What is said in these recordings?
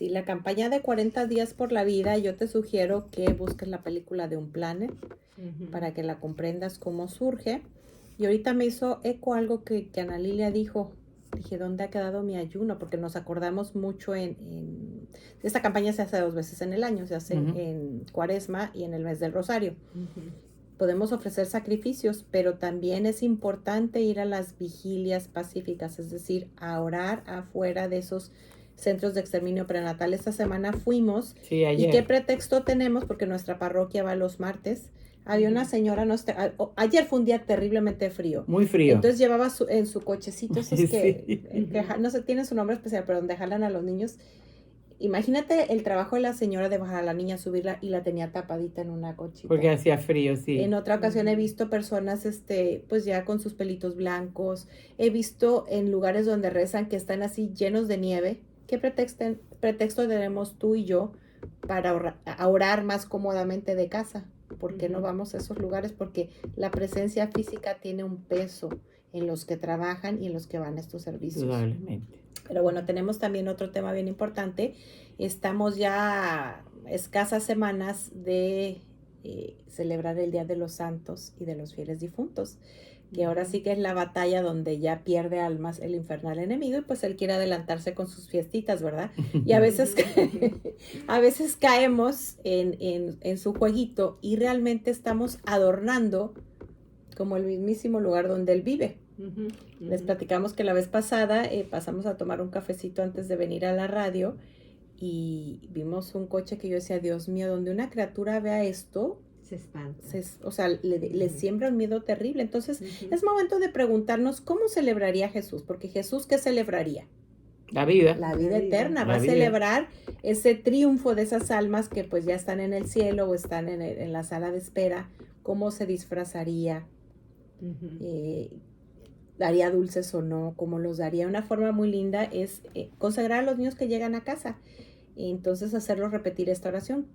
Sí, la campaña de 40 días por la vida, yo te sugiero que busques la película de Unplanet para que la comprendas cómo surge. Y ahorita me hizo eco algo que Ana Lilia dijo. Dije, ¿dónde ha quedado mi ayuno? Porque nos acordamos mucho esta campaña se hace 2 veces en el año, se hace en Cuaresma y en el mes del Rosario. Podemos ofrecer sacrificios, pero también es importante ir a las vigilias pacíficas, es decir, a orar afuera de esos centros de exterminio prenatal. Esta semana fuimos. Sí, ayer. ¿Y qué pretexto tenemos? Porque nuestra parroquia va los martes. Había una señora, ayer fue un día terriblemente frío. Muy frío. Entonces llevaba en su cochecito esos que, Sí. no sé, tienen su nombre especial, pero donde jalan a los niños. Imagínate el trabajo de la señora de bajar a la niña, subirla y la tenía tapadita en una cochita. Porque hacía frío, sí. En otra ocasión he visto personas, pues ya con sus pelitos blancos. He visto en lugares donde rezan que están así llenos de nieve. ¿Qué pretexto tenemos tú y yo para orar más cómodamente de casa? ¿Por qué no vamos a esos lugares? Porque la presencia física tiene un peso en los que trabajan y en los que van a estos servicios. Indudablemente. Pero bueno, tenemos también otro tema bien importante. Estamos ya escasas semanas de celebrar el Día de los Santos y de los Fieles Difuntos, que ahora sí que es la batalla donde ya pierde almas el infernal enemigo y pues él quiere adelantarse con sus fiestitas, ¿verdad? Y a veces, a veces caemos en su jueguito y realmente estamos adornando como el mismísimo lugar donde él vive. Les platicamos que la vez pasada pasamos a tomar un cafecito antes de venir a la radio y vimos un coche que yo decía, Dios mío, donde una criatura vea esto, se espanta. O sea, le siembra un miedo terrible. Entonces, es momento de preguntarnos cómo celebraría Jesús, porque Jesús, ¿qué celebraría? La vida. La vida eterna. Va La a vida. celebrar ese triunfo de esas almas que pues ya están en el cielo o están en la sala de espera. ¿Cómo se disfrazaría? ¿Daría dulces o no? ¿Cómo los daría? Una forma muy linda es consagrar a los niños que llegan a casa. Entonces hacerlos repetir esta oración.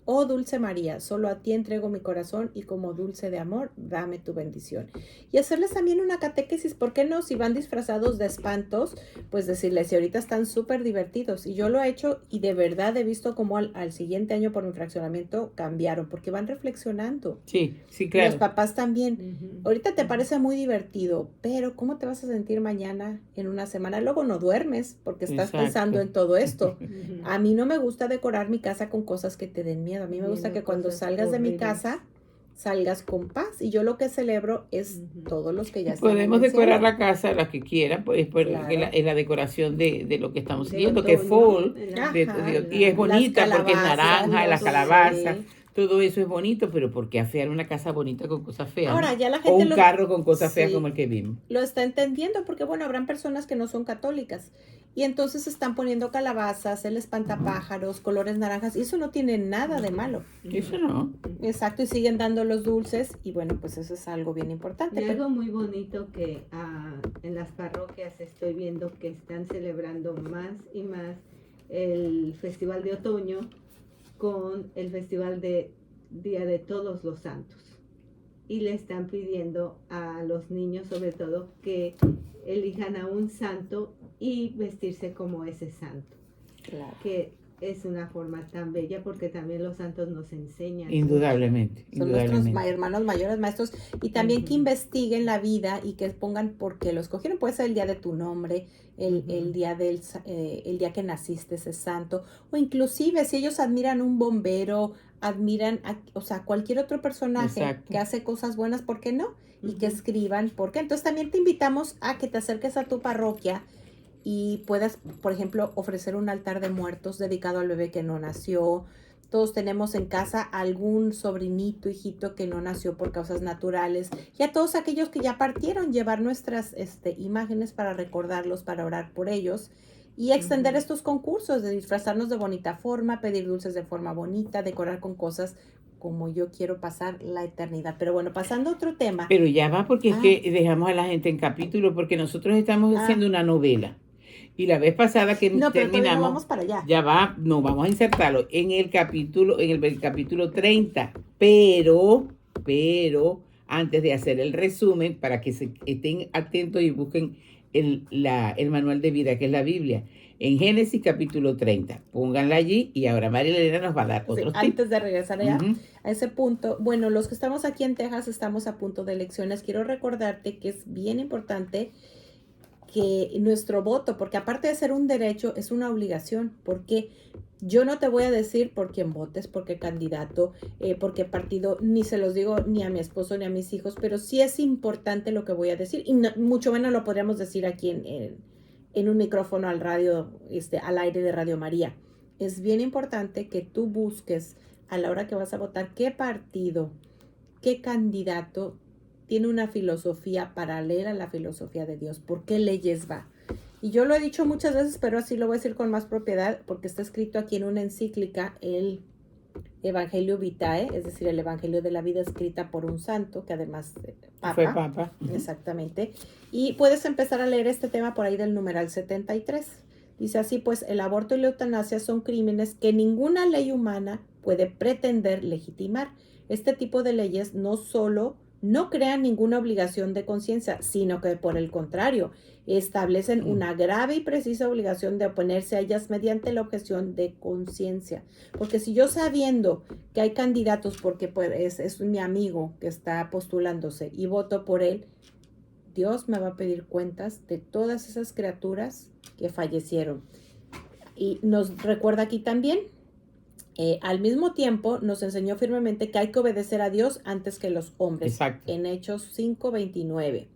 Oh dulce María, solo a ti entrego mi corazón y como dulce de amor, dame tu bendición. Y hacerles también una catequesis, ¿por qué no? Si van disfrazados de espantos, pues decirles, si ahorita están súper divertidos. Y yo lo he hecho y de verdad he visto como al siguiente año por mi fraccionamiento cambiaron, porque van reflexionando. Sí, sí, claro. Los papás también. Ahorita te parece muy divertido, pero ¿cómo te vas a sentir mañana, en una semana? Luego no duermes porque estás pensando en todo esto. A mí no me gusta decorar mi casa con cosas que te den miedo. A mí me gusta que cuando salgas de mi casa, salgas con paz. Y yo lo que celebro es todos los que ya están. Podemos decorar la casa, la que quieran, pues claro. En la decoración de lo que estamos siguiendo, que es fall. Y es bonita porque es naranja, la calabaza. Sí. Todo eso es bonito, pero ¿por qué afear una casa bonita con cosas feas? Ahora, ya la gente o un carro con cosas feas como el que vimos. Lo está entendiendo porque, bueno, habrán personas que no son católicas y entonces están poniendo calabazas, el espantapájaros, colores naranjas y eso no tiene nada de malo. Eso no. Exacto, y siguen dando los dulces y bueno, pues eso es algo bien importante. Y algo muy bonito que en las parroquias estoy viendo que están celebrando más y más el Festival de Otoño con el Festival de Día de Todos los Santos. Y le están pidiendo a los niños, sobre todo, que elijan a un santo y vestirse como ese santo. Claro. Que es una forma tan bella porque también los santos nos enseñan. Indudablemente. Son nuestros hermanos mayores, maestros. Y también que investiguen la vida y que pongan por qué lo escogieron. Puede ser el día de tu nombre, el día el día que naciste, ese santo. O inclusive si ellos admiran un bombero, admiran, o sea, cualquier otro personaje que hace cosas buenas, ¿por qué no? Y que escriban por qué. Entonces también te invitamos a que te acerques a tu parroquia y puedas, por ejemplo, ofrecer un altar de muertos dedicado al bebé que no nació. Todos tenemos en casa algún sobrinito, hijito que no nació por causas naturales. Y a todos aquellos que ya partieron, llevar nuestras imágenes para recordarlos, para orar por ellos. Y extender estos concursos de disfrazarnos de bonita forma, pedir dulces de forma bonita, decorar con cosas como yo quiero pasar la eternidad. Pero bueno, pasando a otro tema. Pero ya va, porque es que dejamos a la gente en capítulo, porque nosotros estamos haciendo una novela. Y la vez pasada que terminamos, no vamos para allá. Ya va, no, vamos a insertarlo en el capítulo 30, pero, antes de hacer el resumen, para que se estén atentos y busquen el manual de vida, que es la Biblia, en Génesis capítulo 30. Pónganla allí y ahora María Elena nos va a dar otros tips. Antes de regresar allá, a ese punto, bueno, los que estamos aquí en Texas estamos a punto de elecciones. Quiero recordarte que es bien importante que nuestro voto, porque aparte de ser un derecho, es una obligación, porque yo no te voy a decir por quién votes, por qué candidato, por qué partido, ni se los digo ni a mi esposo ni a mis hijos, pero sí es importante lo que voy a decir, y no, mucho menos lo podríamos decir aquí en un micrófono al radio, al aire de Radio María. Es bien importante que tú busques a la hora que vas a votar qué partido, qué candidato tiene una filosofía paralela a la filosofía de Dios, por qué leyes va. Y yo lo he dicho muchas veces, pero así lo voy a decir con más propiedad, porque está escrito aquí en una encíclica, el Evangelio Vitae, es decir, el Evangelio de la vida escrita por un santo, que además fue papa. Exactamente. Y puedes empezar a leer este tema por ahí del numeral 73. Dice así, pues el aborto y la eutanasia son crímenes que ninguna ley humana puede pretender legitimar. Este tipo de leyes no solo no crean ninguna obligación de conciencia, sino que por el contrario, establecen una grave y precisa obligación de oponerse a ellas mediante la objeción de conciencia. Porque si yo sabiendo que hay candidatos, porque pues, es mi amigo que está postulándose y voto por él, Dios me va a pedir cuentas de todas esas criaturas que fallecieron. Y nos recuerda aquí también, al mismo tiempo nos enseñó firmemente que hay que obedecer a Dios antes que los hombres. Exacto. En Hechos 5:29.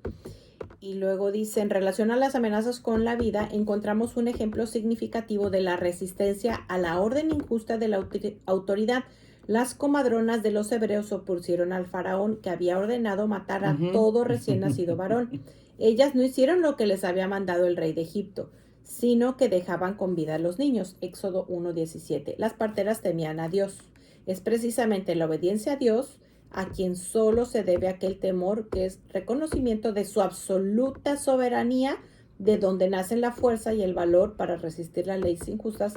Y luego dice, en relación a las amenazas con la vida, encontramos un ejemplo significativo de la resistencia a la orden injusta de la autoridad. Las comadronas de los hebreos opusieron al faraón, que había ordenado matar a todo recién nacido varón. Ellas no hicieron lo que les había mandado el rey de Egipto, sino que dejaban con vida a los niños. Éxodo 1:17. Las parteras temían a Dios. Es precisamente la obediencia a Dios a quien solo se debe aquel temor que es reconocimiento de su absoluta soberanía, de donde nacen la fuerza y el valor para resistir las leyes injustas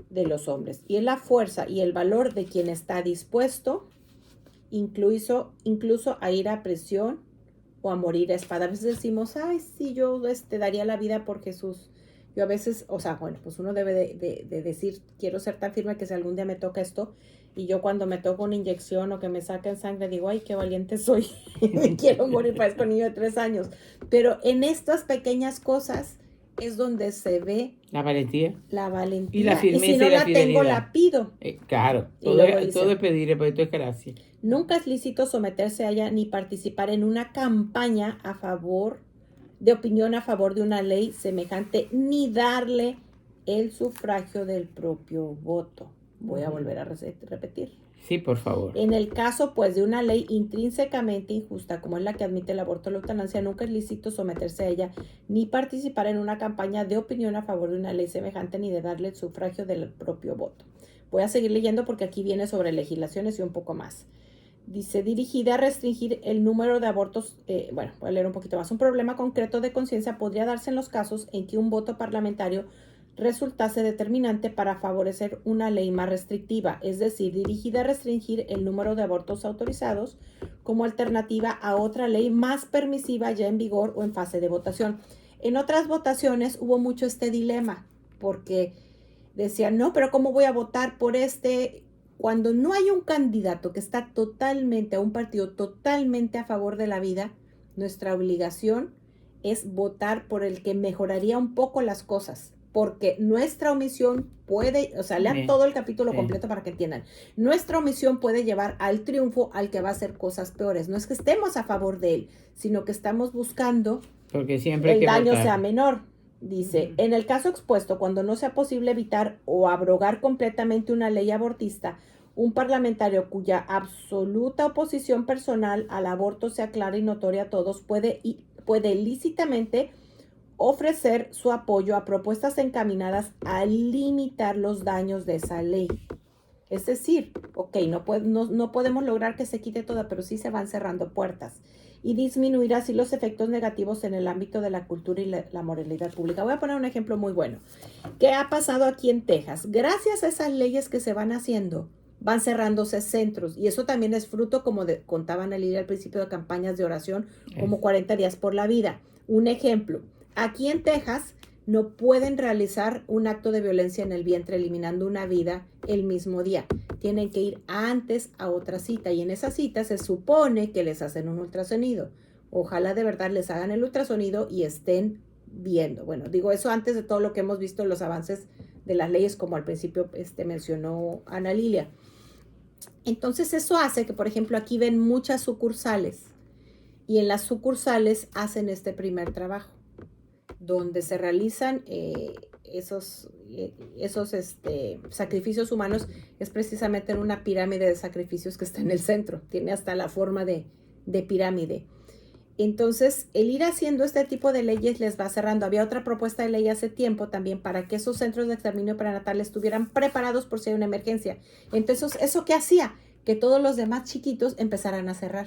de los hombres. Y es la fuerza y el valor de quien está dispuesto incluso a ir a prisión o a morir a espada. A veces decimos, ay, sí, yo daría la vida por Jesús. Yo a veces, o sea, bueno, pues uno debe de decir, quiero ser tan firme que si algún día me toca esto, y yo cuando me toco una inyección o que me saquen sangre, digo, ay, qué valiente soy, quiero morir, parezco niño de 3 años. Pero en estas pequeñas cosas es donde se ve la valentía. Y la firmeza y si no y la la fidelidad. Tengo, la pido. Claro, todo es pedir, porque esto es gracia. Nunca es lícito someterse a ella ni participar en una campaña a favor de opinión a favor de una ley semejante, ni darle el sufragio del propio voto. Voy a volver a repetir. Sí, por favor. En el caso, pues, de una ley intrínsecamente injusta, como es la que admite el aborto o la eutanasia, nunca es lícito someterse a ella, ni participar en una campaña de opinión a favor de una ley semejante, ni de darle el sufragio del propio voto. Voy a seguir leyendo porque aquí viene sobre legislaciones y un poco más. Dice, dirigida a restringir el número de abortos, voy a leer un poquito más. Un problema concreto de conciencia podría darse en los casos en que un voto parlamentario resultase determinante para favorecer una ley más restrictiva, es decir, dirigida a restringir el número de abortos autorizados como alternativa a otra ley más permisiva ya en vigor o en fase de votación. En otras votaciones hubo mucho este dilema, porque decían, no, pero ¿cómo voy a votar por este? Cuando no hay un candidato que está totalmente, a un partido totalmente a favor de la vida, nuestra obligación es votar por el que mejoraría un poco las cosas, porque nuestra omisión puede, o sea, lean todo el capítulo completo para que entiendan, nuestra omisión puede llevar al triunfo al que va a hacer cosas peores. No es que estemos a favor de él, sino que estamos buscando porque siempre el daño sea menor. Dice, en el caso expuesto, cuando no sea posible evitar o abrogar completamente una ley abortista, un parlamentario cuya absoluta oposición personal al aborto sea clara y notoria a todos puede lícitamente ofrecer su apoyo a propuestas encaminadas a limitar los daños de esa ley. Es decir, no podemos lograr que se quite toda, pero sí se van cerrando puertas y disminuir así los efectos negativos en el ámbito de la cultura y la moralidad pública. Voy a poner un ejemplo muy bueno. ¿Qué ha pasado aquí en Texas? Gracias a esas leyes que se van haciendo, van cerrándose centros, y eso también es fruto, como contaban al principio, de campañas de oración, como 40 días por la vida. Un ejemplo, aquí en Texas no pueden realizar un acto de violencia en el vientre eliminando una vida el mismo día. Tienen que ir antes a otra cita y en esa cita se supone que les hacen un ultrasonido. Ojalá de verdad les hagan el ultrasonido y estén viendo. Bueno, digo eso antes de todo lo que hemos visto en los avances de las leyes, como al principio mencionó Ana Lilia. Entonces eso hace que, por ejemplo, aquí ven muchas sucursales y en las sucursales hacen este primer trabajo, donde se realizan esos sacrificios humanos. Es precisamente en una pirámide de sacrificios que está en el centro, tiene hasta la forma de pirámide. Entonces, el ir haciendo este tipo de leyes les va cerrando. Había otra propuesta de ley hace tiempo también para que esos centros de exterminio prenatal estuvieran preparados por si hay una emergencia. Entonces, ¿eso qué hacía? Que todos los demás chiquitos empezaran a cerrar.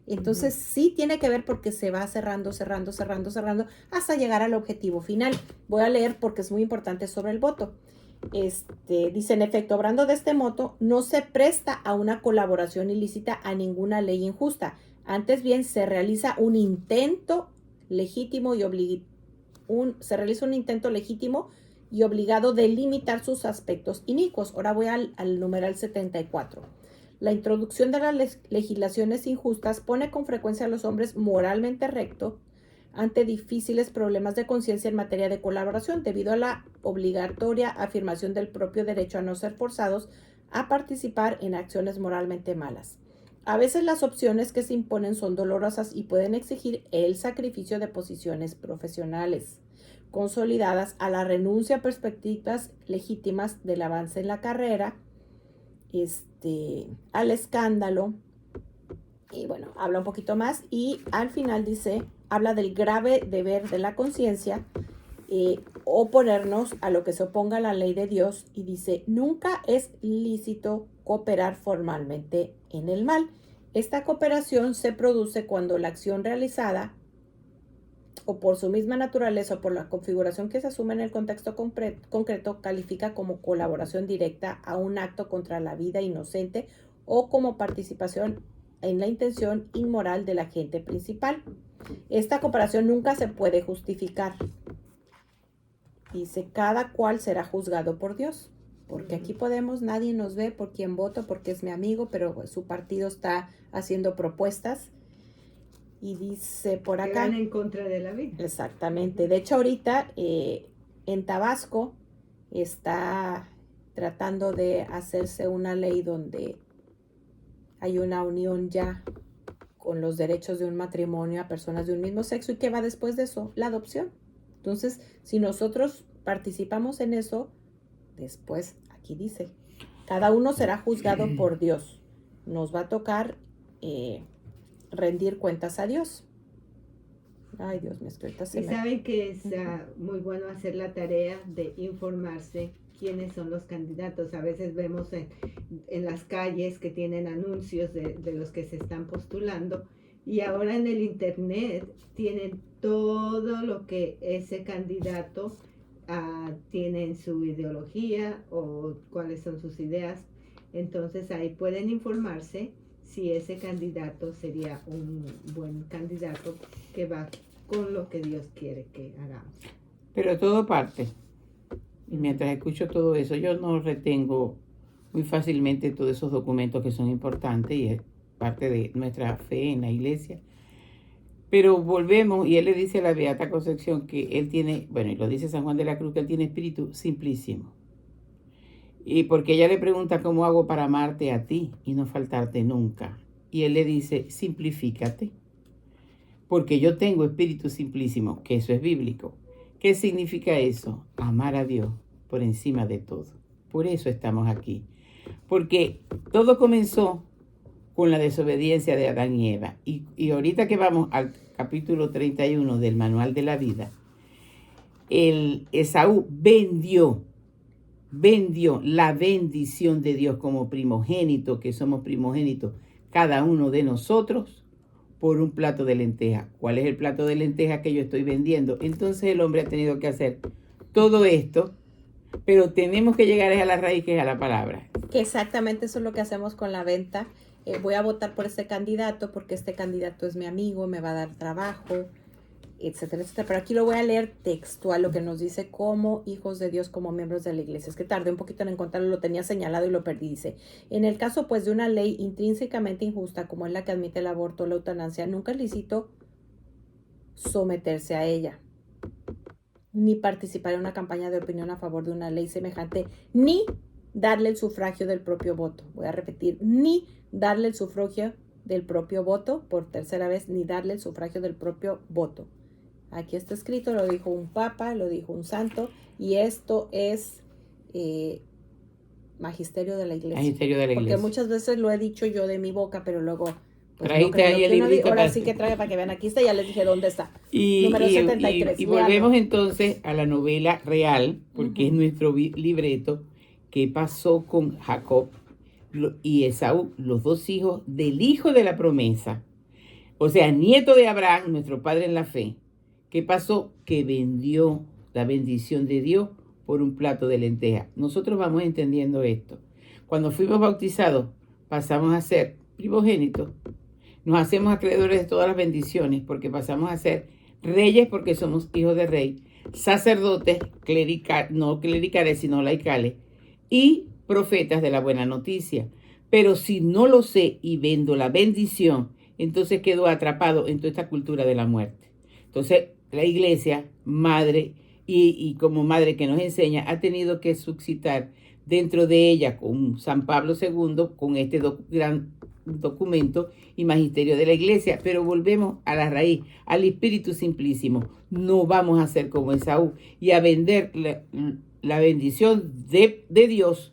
Entonces, sí tiene que ver porque se va cerrando hasta llegar al objetivo final. Voy a leer porque es muy importante sobre el voto. Dice, en efecto, obrando de este modo, no se presta a una colaboración ilícita a ninguna ley injusta. Antes bien, se realiza un intento legítimo y obligado de limitar sus aspectos inicuos. Ahora voy al numeral 74. La introducción de las legislaciones injustas pone con frecuencia a los hombres moralmente rectos ante difíciles problemas de conciencia en materia de colaboración, debido a la obligatoria afirmación del propio derecho a no ser forzados a participar en acciones moralmente malas. A veces las opciones que se imponen son dolorosas y pueden exigir el sacrificio de posiciones profesionales consolidadas, a la renuncia a perspectivas legítimas del avance en la carrera, al escándalo, y bueno, habla un poquito más y al final dice, habla del grave deber de la conciencia, oponernos a lo que se oponga a la ley de Dios, y dice, nunca es lícito cooperar formalmente en el mal. Esta cooperación se produce cuando la acción realizada, o por su misma naturaleza o por la configuración que se asume en el contexto concreto, califica como colaboración directa a un acto contra la vida inocente o como participación en la intención inmoral del agente principal. Esta cooperación nunca se puede justificar. Dice, cada cual será juzgado por Dios. Porque aquí nadie nos ve por quién voto, porque es mi amigo, pero su partido está haciendo propuestas. Y dice por acá, que van en contra de la vida. Exactamente. De hecho, ahorita en Tabasco está tratando de hacerse una ley donde hay una unión ya con los derechos de un matrimonio a personas de un mismo sexo. ¿Y qué va después de eso? La adopción. Entonces, si nosotros participamos en eso, después aquí dice, cada uno será juzgado por Dios. Nos va a tocar rendir cuentas a Dios. Ay, Dios mío, y saben que es muy bueno hacer la tarea de informarse quiénes son los candidatos. A veces vemos en las calles que tienen anuncios de los que se están postulando, y ahora en el internet tienen todo lo que ese candidato tiene en su ideología o cuáles son sus ideas. Entonces ahí pueden informarse si ese candidato sería un buen candidato que va con lo que Dios quiere que hagamos. Pero todo parte. Y mientras escucho todo eso, yo no retengo muy fácilmente todos esos documentos que son importantes y es parte de nuestra fe en la iglesia. Pero volvemos, y él le dice a la Beata Concepción que él tiene, bueno, y lo dice San Juan de la Cruz, que él tiene espíritu simplísimo. Y porque ella le pregunta cómo hago para amarte a ti y no faltarte nunca. Y él le dice, simplifícate. Porque yo tengo espíritu simplísimo, que eso es bíblico. ¿Qué significa eso? Amar a Dios por encima de todo. Por eso estamos aquí. Porque todo comenzó con la desobediencia de Adán y Eva. Y ahorita que vamos al capítulo 31 del Manual de la Vida, Esaú vendió la bendición de Dios como primogénito, que somos primogénitos cada uno de nosotros, por un plato de lenteja. ¿Cuál es el plato de lenteja que yo estoy vendiendo? Entonces el hombre ha tenido que hacer todo esto, pero tenemos que llegar a la raíz, que es a la palabra. Que exactamente eso es lo que hacemos con la venta. Voy a votar por este candidato porque este candidato es mi amigo, me va a dar trabajo. etcétera, etcétera. Pero aquí lo voy a leer textual, lo que nos dice como hijos de Dios, como miembros de la iglesia. Es que tardé un poquito en encontrarlo, lo tenía señalado y lo perdí. Dice, en el caso pues de una ley intrínsecamente injusta como es la que admite el aborto o la eutanasia, nunca es lícito someterse a ella, ni participar en una campaña de opinión a favor de una ley semejante, ni darle el sufragio del propio voto. Voy a repetir, ni darle el sufragio del propio voto, por tercera vez, ni darle el sufragio del propio voto. Aquí está escrito, lo dijo un papa, lo dijo un santo, y esto es magisterio de la iglesia. Magisterio de la iglesia. Porque muchas veces lo he dicho yo de mi boca, pero luego... Pues traíste ahí el librito. Ahora sí que trae para que vean, aquí está, ya les dije dónde está. Número 73. Y volvemos entonces a la novela real, porque es nuestro libreto, que pasó con Jacob y Esaú, los dos hijos del hijo de la promesa. O sea, nieto de Abraham, nuestro padre en la fe. ¿Qué pasó? Que vendió la bendición de Dios por un plato de lentejas. Nosotros vamos entendiendo esto. Cuando fuimos bautizados, pasamos a ser primogénitos. Nos hacemos acreedores de todas las bendiciones porque pasamos a ser reyes porque somos hijos de rey, sacerdotes, no clericales, sino laicales, y profetas de la buena noticia. Pero si no lo sé y vendo la bendición, entonces quedo atrapado en toda esta cultura de la muerte. Entonces, la iglesia, madre, y como madre que nos enseña, ha tenido que suscitar dentro de ella, con San Pablo II, con este gran documento y magisterio de la iglesia. Pero volvemos a la raíz, al espíritu simplísimo. No vamos a ser como Esaú y a vender la bendición de Dios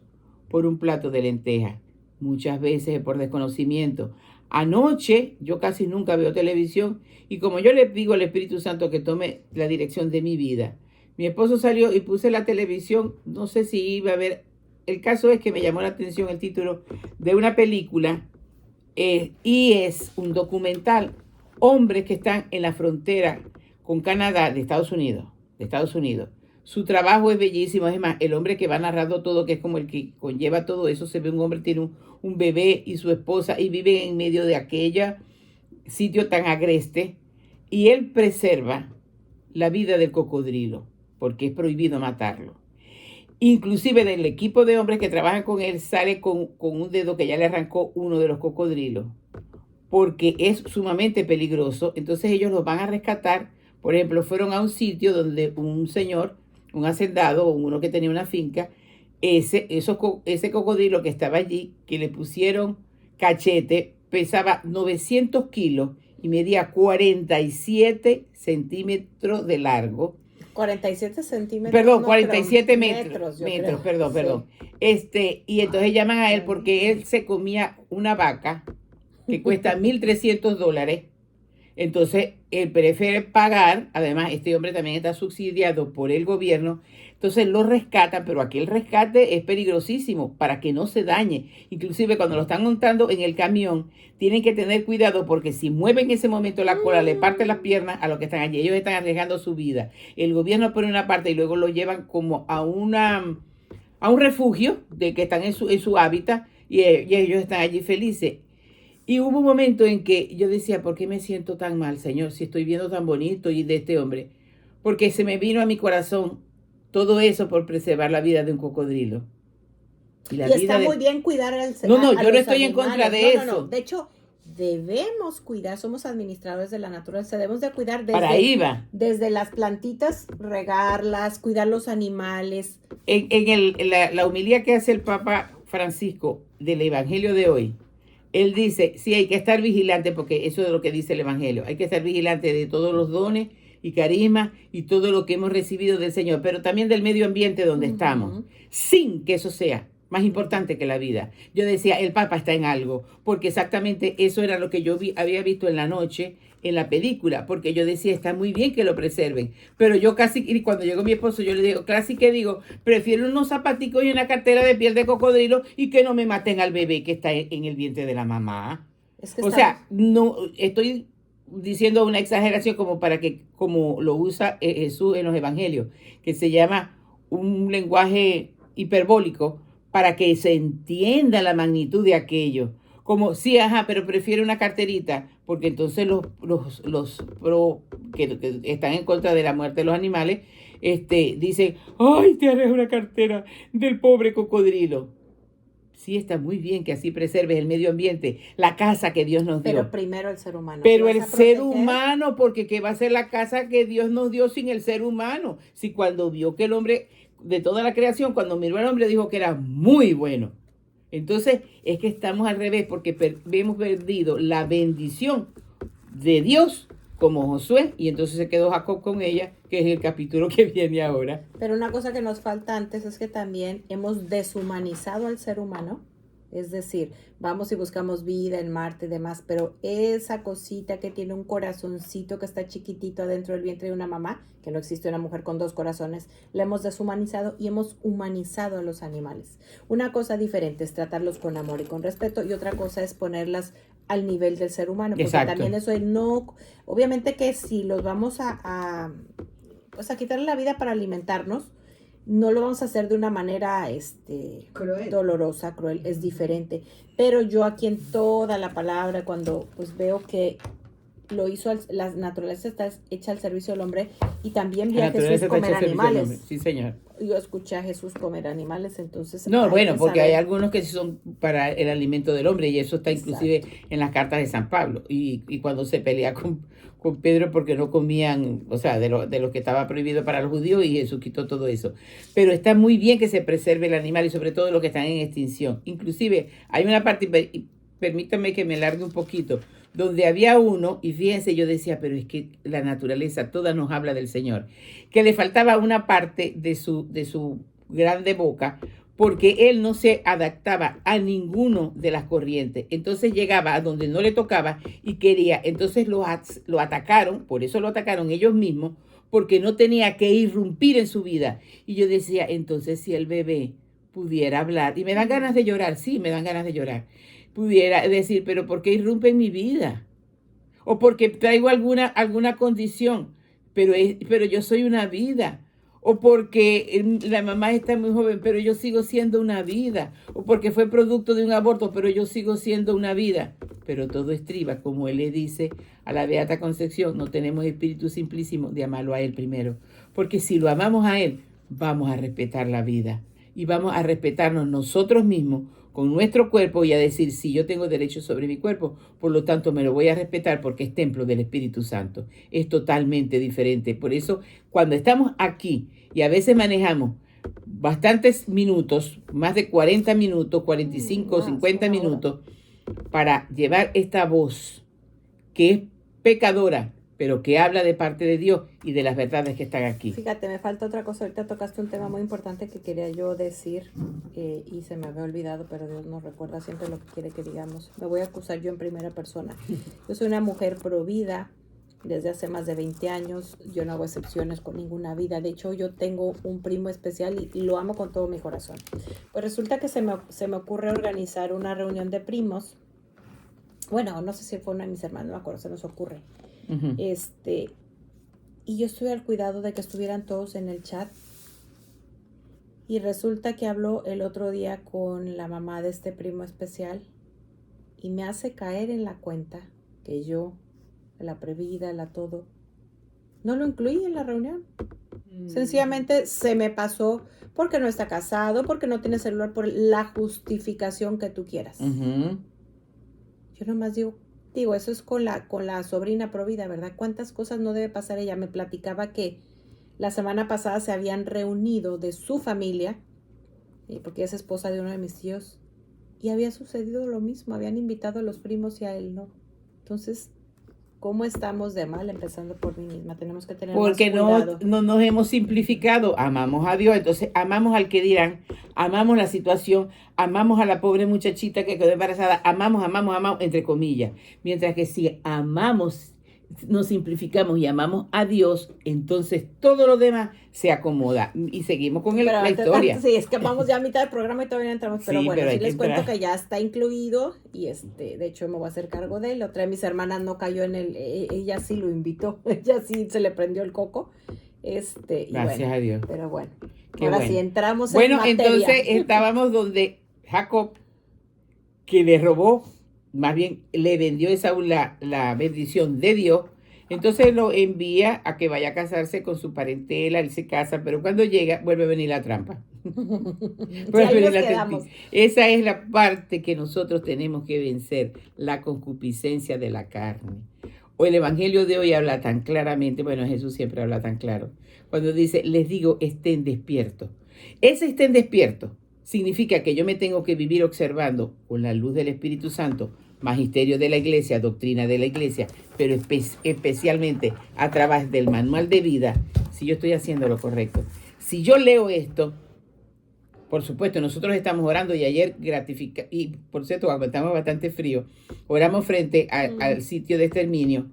por un plato de lentejas. Muchas veces por desconocimiento. Anoche yo casi nunca veo televisión y como yo le digo al Espíritu Santo que tome la dirección de mi vida, mi esposo salió y puse la televisión, no sé si iba a ver, el caso es que me llamó la atención el título de una película y es un documental, hombres que están en la frontera con Canadá de Estados Unidos. Su trabajo es bellísimo, es más, el hombre que va narrando todo, que es como el que conlleva todo eso, se ve un hombre, tiene un bebé y su esposa y vive en medio de aquella sitio tan agreste y él preserva la vida del cocodrilo porque es prohibido matarlo. Inclusive del equipo de hombres que trabajan con él sale con un dedo que ya le arrancó uno de los cocodrilos porque es sumamente peligroso. Entonces ellos los van a rescatar. Por ejemplo, fueron a un sitio donde un señor, un hacendado o uno que tenía una finca, ese cocodrilo que estaba allí, que le pusieron cachete, pesaba 900 kilos y medía 47 centímetros de largo. 47 centímetros. Perdón, no, 47 metros. Perdón. Y entonces llaman a él porque él se comía una vaca que cuesta $1,300. Entonces, él prefiere pagar, además, este hombre también está subsidiado por el gobierno, entonces lo rescatan, pero aquí el rescate es peligrosísimo para que no se dañe. Inclusive cuando lo están montando en el camión, tienen que tener cuidado porque si mueven en ese momento la cola, le parten las piernas a los que están allí, ellos están arriesgando su vida. El gobierno pone una parte y luego lo llevan como a un refugio de que están en su hábitat y ellos están allí felices. Y hubo un momento en que yo decía, ¿por qué me siento tan mal, Señor, si estoy viendo tan bonito y de este hombre? Porque se me vino a mi corazón todo eso por preservar la vida de un cocodrilo. Y está muy bien cuidar al yo no estoy en contra de eso. No. De hecho, debemos cuidar, somos administradores de la naturaleza, debemos de cuidar desde las plantitas, regarlas, cuidar los animales. En la homilía que hace el Papa Francisco del Evangelio de hoy, él dice, sí, hay que estar vigilante, porque eso es lo que dice el Evangelio. Hay que estar vigilante de todos los dones y carismas y todo lo que hemos recibido del Señor, pero también del medio ambiente donde estamos, sin que eso sea más importante que la vida. Yo decía, el Papa está en algo, porque exactamente eso era lo que yo había visto en la noche en la película, porque yo decía, está muy bien que lo preserven, pero yo casi, y cuando llegó mi esposo, yo le digo, casi que digo, prefiero unos zapaticos y una cartera de piel de cocodrilo y que no me maten al bebé que está en el vientre de la mamá. No estoy diciendo una exageración como lo usa Jesús en los evangelios, que se llama un lenguaje hiperbólico para que se entienda la magnitud de aquello. Como, sí, ajá, pero prefiere una carterita, porque entonces que están en contra de la muerte de los animales, dicen, ay, te haré una cartera del pobre cocodrilo. Sí, está muy bien que así preserves el medio ambiente, la casa que Dios nos dio. Pero primero el ser humano. Pero el ser humano, porque ¿qué va a ser la casa que Dios nos dio sin el ser humano? Si cuando vio que el hombre, de toda la creación, cuando miró al hombre, dijo que era muy bueno. Entonces, es que estamos al revés, porque hemos perdido la bendición de Dios como Josué, y entonces se quedó Jacob con ella, que es el capítulo que viene ahora. Pero una cosa que nos falta antes es que también hemos deshumanizado al ser humano. Es decir, vamos y buscamos vida en Marte y demás, pero esa cosita que tiene un corazoncito que está chiquitito adentro del vientre de una mamá, que no existe una mujer con 2 corazones, la hemos deshumanizado y hemos humanizado a los animales. Una cosa diferente es tratarlos con amor y con respeto, y otra cosa es ponerlas al nivel del ser humano, porque Exacto. también eso no, obviamente que si los vamos a quitarle la vida para alimentarnos, no lo vamos a hacer de una manera cruel. Dolorosa, cruel, es diferente. Pero yo aquí en toda la palabra, cuando pues veo que lo hizo, la naturaleza está hecha al servicio del hombre, y también vi a Jesús comer animales. Sí, señor. Yo escuché a Jesús comer animales, entonces... No, bueno, porque hay algunos que son para el alimento del hombre, y eso está inclusive en las cartas de San Pablo. Y cuando se pelea con Pedro porque no comían, o sea, de lo que estaba prohibido para los judíos, y Jesús quitó todo eso. Pero está muy bien que se preserve el animal, y sobre todo los que están en extinción. Inclusive hay una parte, permítame que me largue un poquito, donde había uno, y fíjense, yo decía, pero es que la naturaleza toda nos habla del Señor, que le faltaba una parte de su grande boca, porque él no se adaptaba a ninguno de las corrientes. Entonces llegaba a donde no le tocaba y quería, entonces lo atacaron, por eso lo atacaron ellos mismos, porque no tenía que irrumpir en su vida. Y yo decía, entonces si el bebé pudiera hablar, y me dan ganas de llorar, sí, me dan ganas de llorar, pudiera decir, pero ¿por qué irrumpe en mi vida? O porque traigo alguna condición, pero yo soy una vida. O porque la mamá está muy joven, pero yo sigo siendo una vida. O porque fue producto de un aborto, pero yo sigo siendo una vida. Pero todo estriba, como él le dice a la Beata Concepción, no tenemos espíritu simplísimo de amarlo a él primero. Porque si lo amamos a él, vamos a respetar la vida. Y vamos a respetarnos nosotros mismos con nuestro cuerpo, y a decir, sí, yo tengo derecho sobre mi cuerpo, por lo tanto me lo voy a respetar porque es templo del Espíritu Santo. Es totalmente diferente. Por eso, cuando estamos aquí y a veces manejamos bastantes minutos, más de 40 minutos, 45, 50 minutos, para llevar esta voz que es pecadora, pero que habla de parte de Dios y de las verdades que están aquí. Fíjate, me falta otra cosa. Ahorita tocaste un tema muy importante que quería yo decir, y se me había olvidado, pero Dios nos recuerda siempre lo que quiere que digamos. Me voy a acusar yo en primera persona. Yo soy una mujer pro vida desde hace más de 20 años. Yo no hago excepciones con ninguna vida. De hecho, yo tengo un primo especial y lo amo con todo mi corazón. Pues resulta que se me ocurre organizar una reunión de primos. Bueno, no sé si fue uno de mis hermanos, no me acuerdo, se nos ocurre. Uh-huh. Y yo estuve al cuidado de que estuvieran todos en el chat, y resulta que habló el otro día con la mamá de este primo especial y me hace caer en la cuenta que yo, la previda, la todo, no lo incluí en la reunión. Sencillamente se me pasó porque no está casado, porque no tiene celular, por la justificación que tú quieras. Uh-huh. Yo nomás digo, eso es con la sobrina provida, ¿verdad? ¿Cuántas cosas no debe pasar ella? Me platicaba que la semana pasada se habían reunido de su familia, porque es esposa de uno de mis tíos, y había sucedido lo mismo, habían invitado a los primos y a él no. Entonces, ¿cómo estamos de mal? Empezando por mí misma, tenemos que tener porque más cuidado. No nos hemos simplificado, amamos a Dios, entonces amamos al que dirán, amamos la situación, amamos a la pobre muchachita que quedó embarazada, amamos, entre comillas, mientras que si amamos, nos simplificamos y amamos a Dios, entonces todo lo demás se acomoda y seguimos con la historia. Sí, es que vamos ya a mitad del programa y todavía no entramos, pero sí, bueno, sí les cuento que ya está incluido y de hecho me voy a hacer cargo de él. Otra de mis hermanas no cayó en ella sí lo invitó, ella sí se le prendió el coco. Y gracias bueno, a Dios. Pero bueno, qué ahora bueno. Sí entramos en materia. Entonces estábamos donde Jacob, que le robó más bien le vendió a Esaú la bendición de Dios. Entonces lo envía a que vaya a casarse con su parentela, él se casa, pero cuando llega vuelve a venir la trampa. Esa es la parte que nosotros tenemos que vencer, la concupiscencia de la carne. O el evangelio de hoy habla tan claramente, bueno, Jesús siempre habla tan claro, cuando dice, les digo, estén despiertos. Ese estén despiertos significa que yo me tengo que vivir observando con la luz del Espíritu Santo, magisterio de la iglesia, doctrina de la iglesia, pero especialmente a través del manual de vida, si yo estoy haciendo lo correcto. Si yo leo esto, por supuesto, nosotros estamos orando y ayer y por cierto, aguantamos bastante frío, oramos frente al sitio de exterminio,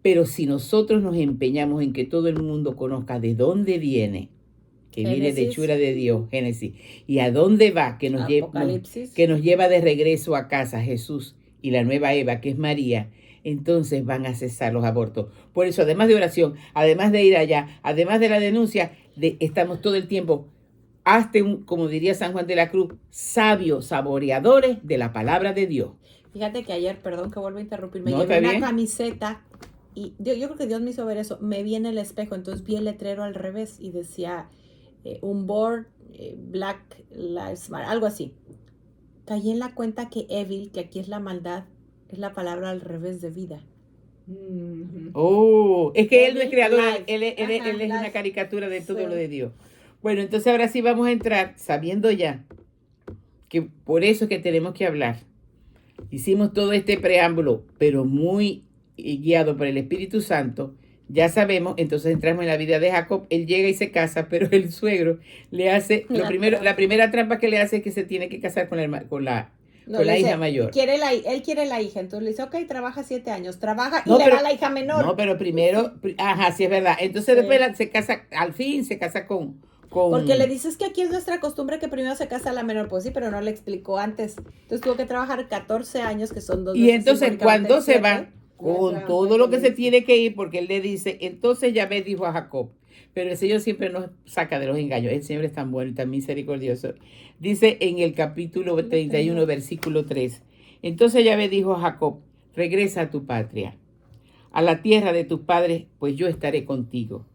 pero si nosotros nos empeñamos en que todo el mundo conozca de dónde viene, que Génesis. Viene de hechura de Dios, Génesis, y a dónde va, que nos lleva de regreso a casa Jesús y la nueva Eva, que es María, entonces van a cesar los abortos. Por eso, además de oración, además de ir allá, además de la denuncia, estamos todo el tiempo, como diría San Juan de la Cruz, sabios, saboreadores de la palabra de Dios. Fíjate que ayer, perdón que vuelvo a interrumpir, me llevé una camiseta y yo creo que Dios me hizo ver eso. Me vi en el espejo, entonces vi el letrero al revés y decía un board, Black Lives Matter, algo así. Caí en la cuenta que evil, que aquí es la maldad, es la palabra al revés de vida. Oh, es que él no es creador, él es una caricatura de todo lo de Dios. Bueno, entonces ahora sí vamos a entrar, sabiendo ya que por eso es que tenemos que hablar. Hicimos todo este preámbulo, pero muy guiado por el Espíritu Santo. Ya sabemos, entonces entramos en la vida de Jacob. Él llega y se casa, pero el suegro le hace, la primera trampa que le hace es que se tiene que casar con la hija mayor. Él quiere la hija, entonces le dice, ok, trabaja 7 años, trabaja y le da la hija menor. No, pero primero, sí es verdad. Entonces después se casa, al fin se casa con... Porque le dices que aquí es nuestra costumbre que primero se casa la menor, pues sí, pero no le explicó antes. Entonces tuvo que trabajar 14 años, que son 2 veces. Y entonces cuando se van, con todo lo que se tiene que ir, porque él le dice, entonces Yahvé dijo a Jacob, pero el Señor siempre nos saca de los engaños, el Señor es tan bueno y tan misericordioso. Dice en el capítulo 31, versículo 3, entonces Yahvé dijo a Jacob, regresa a tu patria, a la tierra de tus padres, pues yo estaré contigo.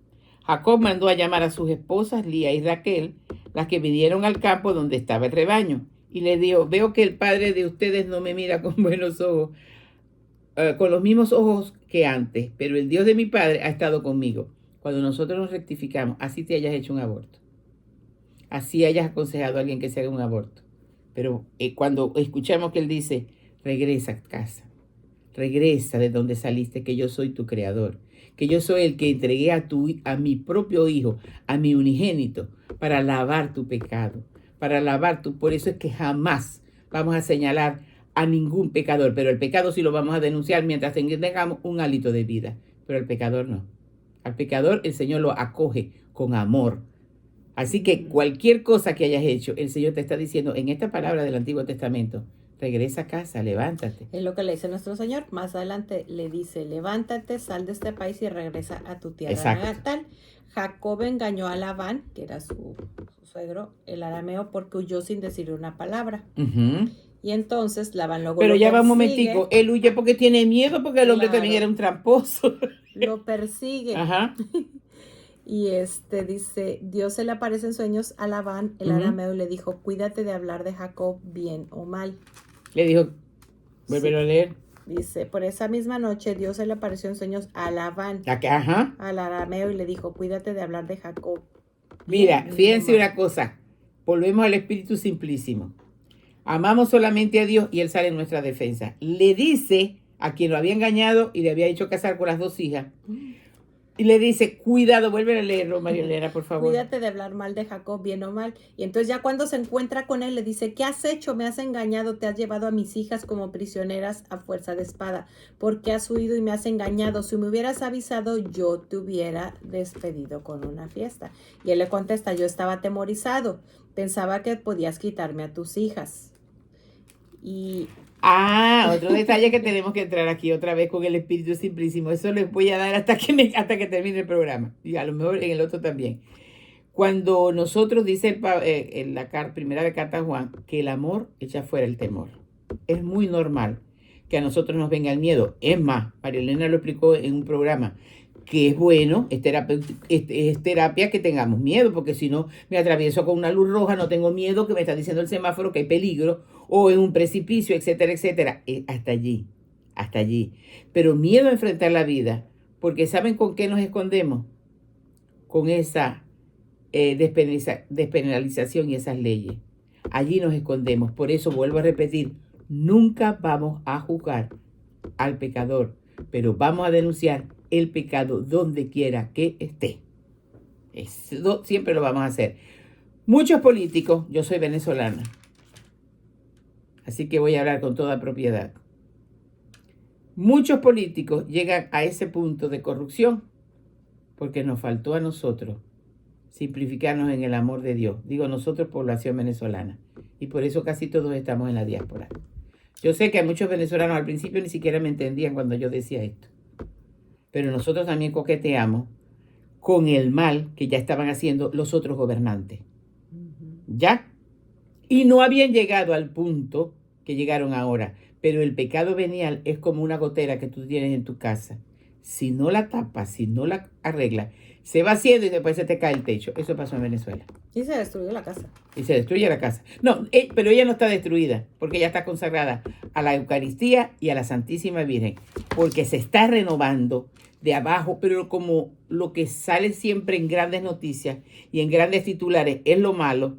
Jacob mandó a llamar a sus esposas, Lía y Raquel, las que vinieron al campo donde estaba el rebaño, y les dijo, veo que el padre de ustedes no me mira con buenos ojos, con los mismos ojos que antes, pero el Dios de mi padre ha estado conmigo. Cuando nosotros nos rectificamos, así te hayas hecho un aborto, así hayas aconsejado a alguien que se haga un aborto, pero cuando escuchamos que él dice, regresa a casa, regresa de donde saliste, que yo soy tu creador, que yo soy el que entregué a mi propio hijo, a mi unigénito, para lavar tu pecado, por eso es que jamás vamos a señalar a ningún pecador, pero el pecado sí lo vamos a denunciar mientras tengamos un hálito de vida, pero el pecador no. Al pecador el Señor lo acoge con amor. Así que cualquier cosa que hayas hecho, el Señor te está diciendo en esta palabra del Antiguo Testamento, regresa a casa, levántate. Es lo que le dice nuestro Señor. Más adelante le dice, levántate, sal de este país y regresa a tu tierra natal. Jacob engañó a Labán, que era su suegro, el arameo, porque huyó sin decir una palabra. Y entonces Labán luego Pero ya va un momentico, él huye porque tiene miedo, porque el hombre también era un tramposo. Lo persigue. Y dice, Dios se le aparece en sueños a Labán, el arameo, y le dijo, cuídate de hablar de Jacob bien o mal. Le dijo, vuélvelo a leer. Dice, por esa misma noche Dios se le apareció en sueños a Labán, al arameo, y le dijo, cuídate de hablar de Jacob. Mira, fíjense una cosa, volvemos al espíritu simplísimo. Amamos solamente a Dios y Él sale en nuestra defensa. Le dice a quien lo había engañado y le había hecho casar con las 2 hijas, y le dice, cuidado, vuelve a leerlo, María Elena, por favor. Cuídate de hablar mal de Jacob, bien o mal. Y entonces ya cuando se encuentra con él, le dice, ¿qué has hecho? Me has engañado, te has llevado a mis hijas como prisioneras a fuerza de espada. Porque has huido y me has engañado. Si me hubieras avisado, yo te hubiera despedido con una fiesta. Y él le contesta, yo estaba atemorizado. Pensaba que podías quitarme a tus hijas. Y... otro detalle que tenemos que entrar aquí otra vez con el espíritu simplísimo. Eso les voy a dar hasta que termine el programa. Y a lo mejor en el otro también. Cuando nosotros, dice en la primera de carta a Juan, que el amor echa fuera el temor. Es muy normal que a nosotros nos venga el miedo. Es más, María Elena lo explicó en un programa, que es bueno, es terapia que tengamos miedo, porque si no me atravieso con una luz roja, no tengo miedo que me está diciendo el semáforo que hay peligro, o en un precipicio, etcétera, etcétera. Hasta allí. Pero miedo a enfrentar la vida, porque ¿saben con qué nos escondemos? Con esa despenalización y esas leyes. Allí nos escondemos. Por eso vuelvo a repetir, nunca vamos a juzgar al pecador, pero vamos a denunciar el pecado donde quiera que esté. Eso siempre lo vamos a hacer. Muchos políticos, yo soy venezolana, así que voy a hablar con toda propiedad. Muchos políticos llegan a ese punto de corrupción porque nos faltó a nosotros simplificarnos en el amor de Dios. Digo nosotros, población venezolana. Y por eso casi todos estamos en la diáspora. Yo sé que a muchos venezolanos al principio ni siquiera me entendían cuando yo decía esto. Pero nosotros también coqueteamos con el mal que ya estaban haciendo los otros gobernantes. ¿Ya? Y no habían llegado al punto que llegaron ahora. Pero el pecado venial es como una gotera que tú tienes en tu casa. Si no la tapas, si no la arreglas, se va haciendo y después se te cae el techo. Eso pasó en Venezuela. Y se destruyó la casa. Y se destruye la casa. No, pero ella no está destruida, porque ella está consagrada a la Eucaristía y a la Santísima Virgen, porque se está renovando de abajo, pero como lo que sale siempre en grandes noticias y en grandes titulares es lo malo,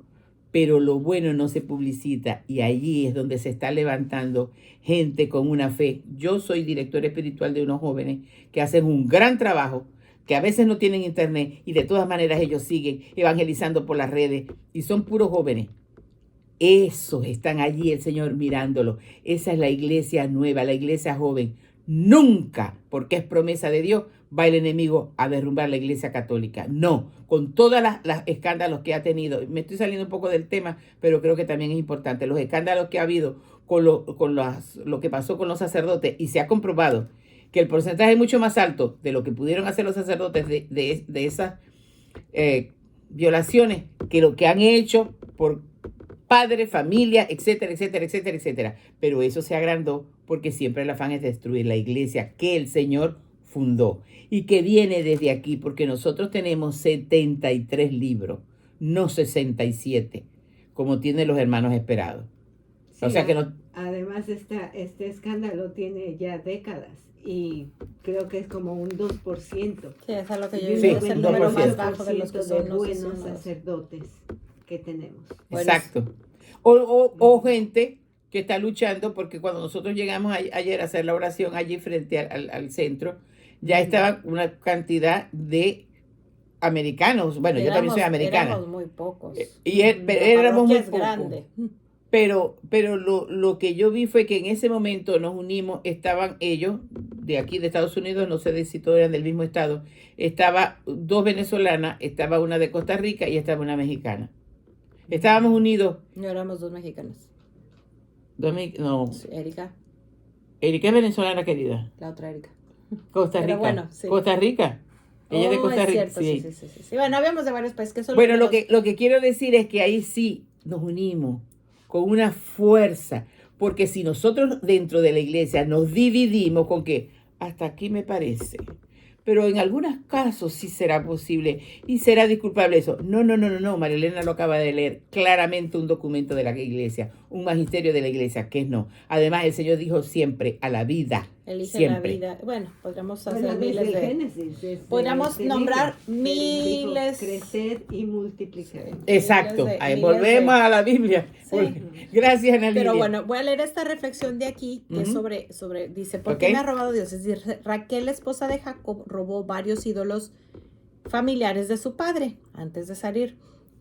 pero lo bueno no se publicita, y allí es donde se está levantando gente con una fe. Yo soy director espiritual de unos jóvenes que hacen un gran trabajo, que a veces no tienen internet y de todas maneras ellos siguen evangelizando por las redes y son puros jóvenes. Esos están allí, el Señor mirándolo. Esa es la iglesia nueva, la iglesia joven. Nunca, porque es promesa de Dios, va el enemigo a derrumbar la iglesia católica. No, con todos los escándalos que ha tenido. Me estoy saliendo un poco del tema, pero creo que también es importante. Los escándalos que ha habido con lo que pasó con los sacerdotes, y se ha comprobado que el porcentaje es mucho más alto de lo que pudieron hacer los sacerdotes de esas violaciones que lo que han hecho por padre, familia, etcétera, etcétera, etcétera, etcétera. Pero eso se agrandó porque siempre el afán es destruir la iglesia que el Señor fundó y que viene desde aquí, porque nosotros tenemos 73 libros, no 67, como tienen los hermanos esperados. Sí, o sea que no... Además, este escándalo tiene ya décadas y creo que es como un 2%. Sí, eso es lo que yo Sí, digo, es el número 2%. más bajo de los que son buenos sacerdotes que tenemos. Exacto. O gente que está luchando, porque cuando nosotros llegamos ayer a hacer la oración allí frente al centro, ya estaba una cantidad de americanos. Bueno, yo también soy americana. Éramos muy pocos. Éramos muy pocos. Grande. Pero lo que yo vi fue que en ese momento nos unimos, estaban ellos, de aquí de Estados Unidos, no sé si todos eran del mismo estado, estaba 2 venezolanas, estaba una de Costa Rica y estaba una mexicana. Estábamos unidos. No, éramos 2 mexicanos. No. Sí, Erika. Erika es venezolana, querida. La otra Erika. Costa Rica. Bueno, sí. Costa Rica. Ella es de Costa Rica. Cierto, sí. Bueno, habíamos de varios países. Que bueno, lo que quiero decir es que ahí sí nos unimos con una fuerza, porque si nosotros dentro de la iglesia nos dividimos con que hasta aquí me parece, pero en algunos casos sí será posible y será disculpable eso. No, María Elena lo acaba de leer claramente, un documento de la iglesia, un magisterio de la iglesia, que es no. Además, el Señor dijo siempre a la vida. Elige siempre. La vida. Bueno, podríamos hacer miles de... Génesis, podríamos nombrar miles... Crecer y multiplicar. Exacto. Ahí volvemos a la Biblia. Sí. Gracias, Ana Lidia. Pero bueno, voy a leer esta reflexión de aquí, que es sobre, dice, ¿por qué me ha robado Dios? Es decir, Raquel, la esposa de Jacob, robó varios ídolos familiares de su padre antes de salir.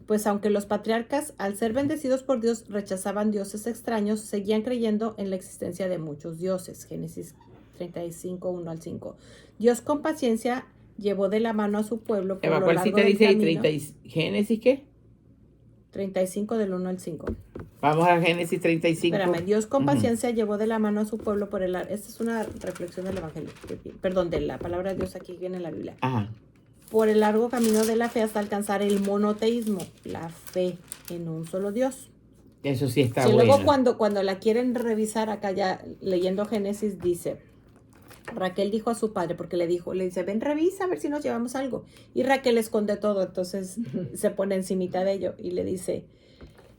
Pues aunque los patriarcas, al ser bendecidos por Dios, rechazaban dioses extraños, seguían creyendo en la existencia de muchos dioses. Génesis 35, 1 al 5. Dios con paciencia llevó de la mano a su pueblo por lo largo del camino. ¿Génesis qué? 35 del 1 al 5. Vamos a Génesis 35. Espérame, Dios con paciencia llevó de la mano a su pueblo por el... Esta es una reflexión del Evangelio, perdón, de la palabra de Dios aquí viene en la Biblia. Ajá. Por el largo camino de la fe hasta alcanzar el monoteísmo, la fe en un solo Dios. Eso sí está sí, bueno. Luego cuando la quieren revisar acá ya leyendo Génesis dice, Raquel dijo a su padre, porque le dice, ven, revisa a ver si nos llevamos algo. Y Raquel esconde todo, entonces se pone encimita de ello y le dice,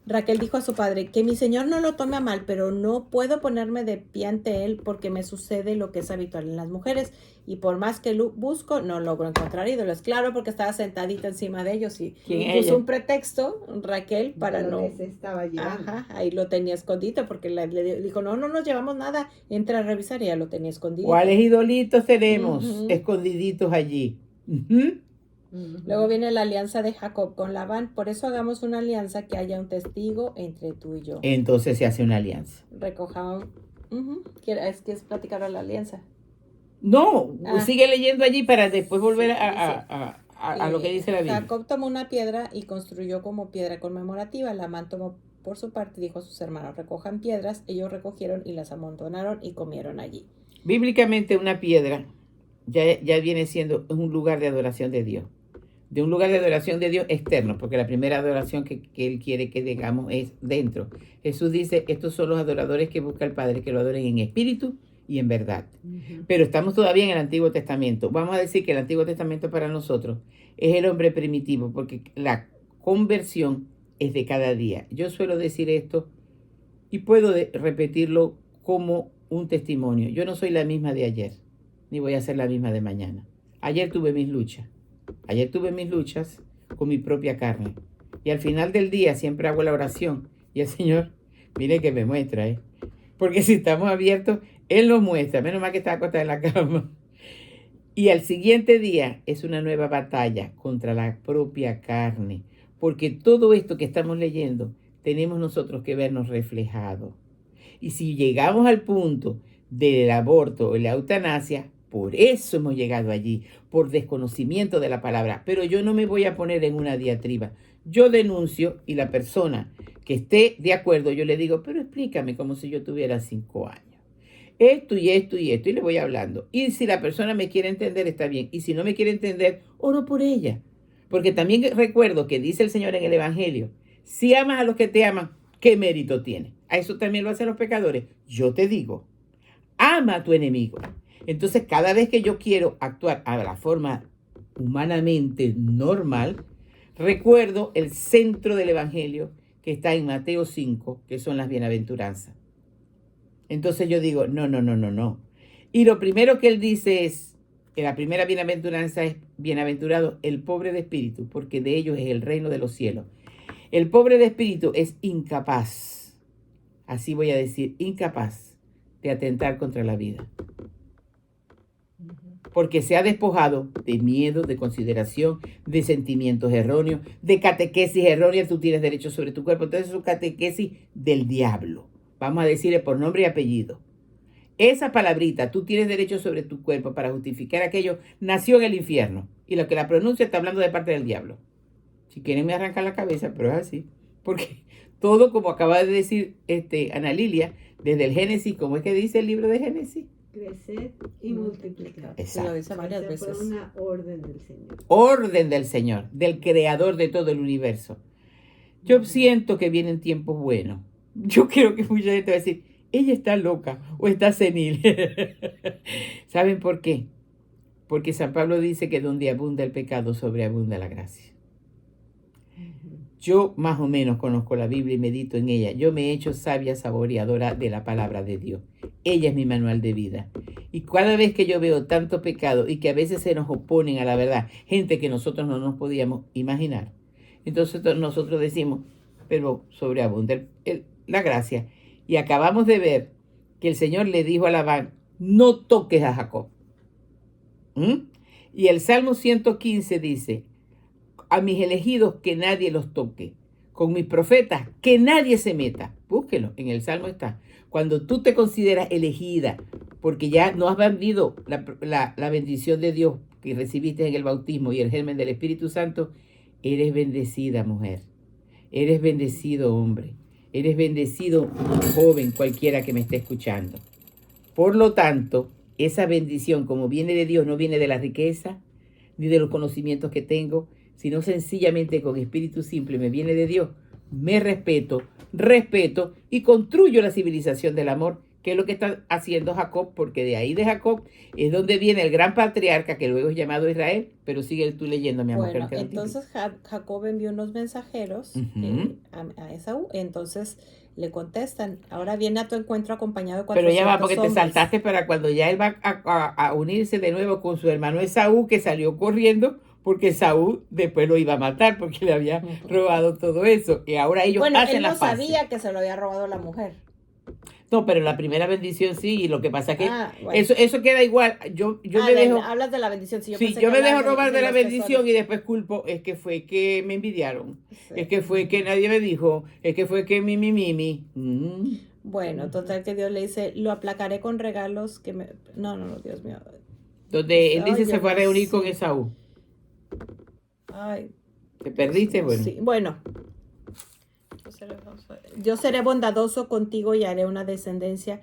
Raquel dijo a su padre, que mi señor no lo tome a mal, pero no puedo ponerme de pie ante él porque me sucede lo que es habitual en las mujeres y por más que busco, no logro encontrar ídolos. Claro, porque estaba sentadita encima de ellos y puso un pretexto, Raquel, para de lo no... que se estaba llevando. Ajá, ahí lo tenía escondido porque le dijo, no nos llevamos nada, entra a revisar y ya lo tenía escondido. ¿Cuáles idolitos tenemos escondiditos allí? Luego viene la alianza de Jacob con Labán. Por eso hagamos una alianza que haya un testigo entre tú y yo. Entonces se hace una alianza. Recojamos. ¿Quieres platicar la alianza? No, sigue leyendo allí para después volver a lo que dice la Biblia. Jacob tomó una piedra y construyó como piedra conmemorativa. Labán tomó por su parte y dijo a sus hermanos, recojan piedras. Ellos recogieron y las amontonaron y comieron allí. Bíblicamente una piedra ya viene siendo un lugar de adoración de Dios. De un lugar de adoración de Dios externo, porque la primera adoración que Él quiere que digamos es dentro. Jesús dice, estos son los adoradores que busca el Padre, que lo adoren en espíritu y en verdad. Pero estamos todavía en el Antiguo Testamento. Vamos a decir que el Antiguo Testamento para nosotros es el hombre primitivo, porque la conversión es de cada día. Yo suelo decir esto y puedo repetirlo como un testimonio. Yo no soy la misma de ayer, ni voy a ser la misma de mañana. Ayer tuve mis luchas con mi propia carne. Y al final del día siempre hago la oración. Y el Señor, mire que me muestra, porque si estamos abiertos, Él nos muestra. Menos mal que está acostada en la cama. Y al siguiente día es una nueva batalla contra la propia carne. Porque todo esto que estamos leyendo, tenemos nosotros que vernos reflejados. Y si llegamos al punto del aborto o la eutanasia, por eso hemos llegado allí, por desconocimiento de la palabra. Pero yo no me voy a poner en una diatriba. Yo denuncio y la persona que esté de acuerdo, yo le digo, pero explícame como si yo tuviera 5 años. Esto y esto y esto, y le voy hablando. Y si la persona me quiere entender, está bien. Y si no me quiere entender, oro por ella. Porque también recuerdo que dice el Señor en el Evangelio, si amas a los que te aman, ¿qué mérito tiene? A eso también lo hacen los pecadores. Yo te digo, ama a tu enemigo. Entonces, cada vez que yo quiero actuar a la forma humanamente normal, recuerdo el centro del Evangelio que está en Mateo 5, que son las bienaventuranzas. Entonces yo digo, no. Y lo primero que él dice es, que la primera bienaventuranza es, bienaventurado el pobre de espíritu, porque de ellos es el reino de los cielos. El pobre de espíritu es incapaz, así voy a decir, incapaz de atentar contra la vida. Porque se ha despojado de miedo, de consideración, de sentimientos erróneos, de catequesis erróneas. Tú tienes derecho sobre tu cuerpo. Entonces es una catequesis del diablo. Vamos a decirle por nombre y apellido. Esa palabrita, tú tienes derecho sobre tu cuerpo para justificar aquello, nació en el infierno. Y lo que la pronuncia está hablando de parte del diablo. Si quieren me arrancan la cabeza, pero es así. Porque todo, como acaba de decir Ana Lilia, desde el Génesis, ¿cómo es que dice el libro de Génesis? Crecer y multiplicar. Exacto. Lo dice varias veces. Fue una orden del Señor. Orden del Señor, del creador de todo el universo. Yo siento que vienen tiempos buenos. Yo creo que mucha gente va a decir, ella está loca o está senil. ¿Saben por qué? Porque San Pablo dice que donde abunda el pecado, sobreabunda la gracia. Yo más o menos conozco la Biblia y medito en ella. Yo me he hecho sabia saboreadora de la palabra de Dios. Ella es mi manual de vida. Y cada vez que yo veo tanto pecado y que a veces se nos oponen a la verdad, gente que nosotros no nos podíamos imaginar, entonces nosotros decimos, pero sobreabunda la gracia. Y acabamos de ver que el Señor le dijo a Labán, no toques a Jacob. Y el Salmo 115 dice, a mis elegidos que nadie los toque, con mis profetas que nadie se meta. Búsquelo, en el Salmo está. Cuando tú te consideras elegida, porque ya no has vendido la bendición de Dios que recibiste en el bautismo y el germen del Espíritu Santo, eres bendecida, mujer. Eres bendecido, hombre. Eres bendecido, joven, cualquiera que me esté escuchando. Por lo tanto, esa bendición, como viene de Dios, no viene de la riqueza, ni de los conocimientos que tengo, sino sencillamente con espíritu simple, me viene de Dios. Me respeto, respeto y construyo la civilización del amor, que es lo que está haciendo Jacob, porque de ahí de Jacob es donde viene el gran patriarca, que luego es llamado Israel, pero sigue tú leyendo, mi amor. Bueno, entonces Jacob envió unos mensajeros a Esaú, entonces le contestan, ahora viene a tu encuentro acompañado de 400 Pero ya va, porque hombres. te saltaste para cuando ya él va a unirse de nuevo con su hermano Esaú, que salió corriendo, porque Esaú después lo iba a matar, porque le había robado todo eso, y ahora ellos hacen la paz. Bueno, él no sabía que se lo había robado la mujer. No, pero la primera bendición sí, y lo que pasa es que eso queda igual. Yo me dejo. Hablas de la bendición, sí. Yo me dejo robar de la bendición y después culpo. Es que fue que me envidiaron. Sí. Es que fue que nadie me dijo. Es que fue que mi. Bueno, total que Dios le dice, lo aplacaré con regalos que me. No, Dios mío. Donde él dice se fue a reunir con Esaú. Ay. ¿Te perdiste? Bueno. Sí. Bueno. Yo seré bondadoso contigo y haré una descendencia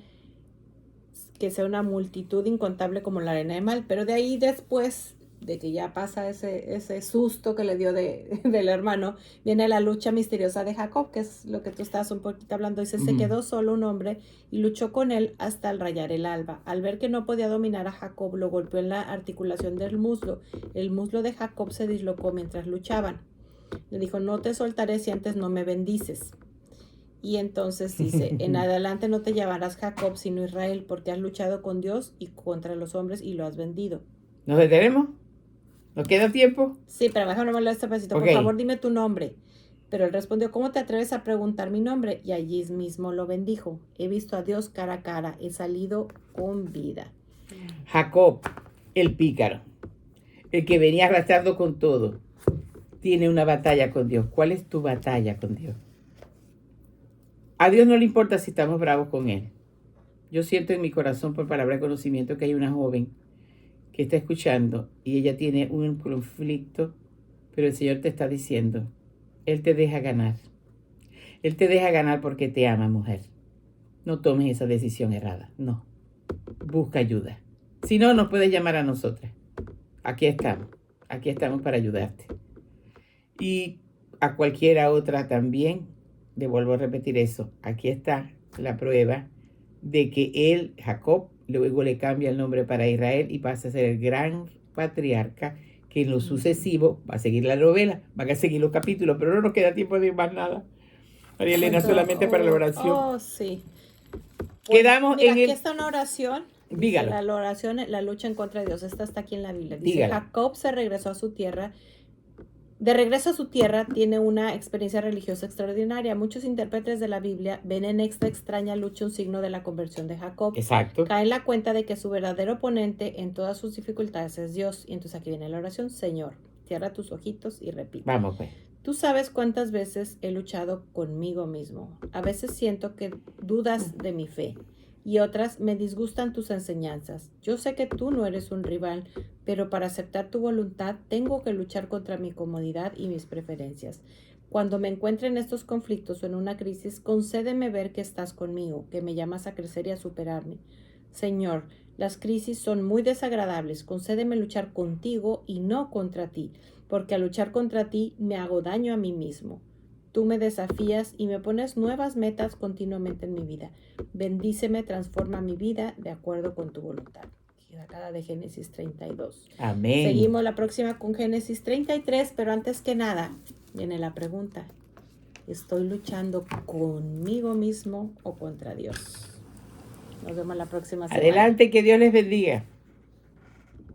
que sea una multitud incontable como la arena de mar. Pero de ahí después de que ya pasa ese susto que le dio del hermano, viene la lucha misteriosa de Jacob, que es lo que tú estás un poquito hablando. Dice, se quedó solo un hombre y luchó con él hasta el rayar el alba. Al ver que no podía dominar a Jacob, lo golpeó en la articulación del muslo. El muslo de Jacob se dislocó mientras luchaban. Le dijo, no te soltaré si antes no me bendices. Y entonces dice, en adelante no te llamarás Jacob, sino Israel, porque has luchado con Dios y contra los hombres y lo has vendido. ¿Nos detenemos? ¿Nos queda tiempo? Sí, pero déjame hablar este pedacito. Okay. Por favor, dime tu nombre. Pero él respondió, ¿cómo te atreves a preguntar mi nombre? Y allí mismo lo bendijo. He visto a Dios cara a cara. He salido con vida. Jacob, el pícaro, el que venía arrastrando con todo, tiene una batalla con Dios. ¿Cuál es tu batalla con Dios? A Dios no le importa si estamos bravos con Él. Yo siento en mi corazón, por palabra de conocimiento, que hay una joven que está escuchando y ella tiene un conflicto, pero el Señor te está diciendo, Él te deja ganar. Él te deja ganar porque te ama, mujer. No tomes esa decisión errada, no. Busca ayuda. Si no, nos puedes llamar a nosotras. Aquí estamos para ayudarte. Y a cualquiera otra también, le vuelvo a repetir eso, aquí está la prueba de que él, Jacob, luego le cambia el nombre para Israel y pasa a ser el gran patriarca que en lo sucesivo va a seguir la novela, van a seguir los capítulos, pero no nos queda tiempo de más nada. María Elena, solamente para la oración. Sí. Quedamos mira, en aquí está una oración. Dígalo. La oración, la lucha en contra de Dios, esta está aquí en la Biblia. Dice, Jacob se regresó a su tierra. De regreso a su tierra, tiene una experiencia religiosa extraordinaria. Muchos intérpretes de la Biblia ven en esta extraña lucha un signo de la conversión de Jacob. Exacto. Caen en la cuenta de que su verdadero oponente en todas sus dificultades es Dios. Y entonces aquí viene la oración. Señor, cierra tus ojitos y repite. Vamos, pues. Tú sabes cuántas veces he luchado conmigo mismo. A veces siento que dudas de mi fe. Y otras me disgustan tus enseñanzas. Yo sé que tú no eres un rival, pero para aceptar tu voluntad tengo que luchar contra mi comodidad y mis preferencias. Cuando me encuentre en estos conflictos o en una crisis, concédeme ver que estás conmigo, que me llamas a crecer y a superarme. Señor, las crisis son muy desagradables. Concédeme luchar contigo y no contra ti, porque al luchar contra ti me hago daño a mí mismo. Tú me desafías y me pones nuevas metas continuamente en mi vida. Bendíceme, transforma mi vida de acuerdo con tu voluntad. Sacada de Génesis 32. Amén. Seguimos la próxima con Génesis 33, pero antes que nada, viene la pregunta. ¿Estoy luchando conmigo mismo o contra Dios? Nos vemos la próxima semana. Adelante, que Dios les bendiga.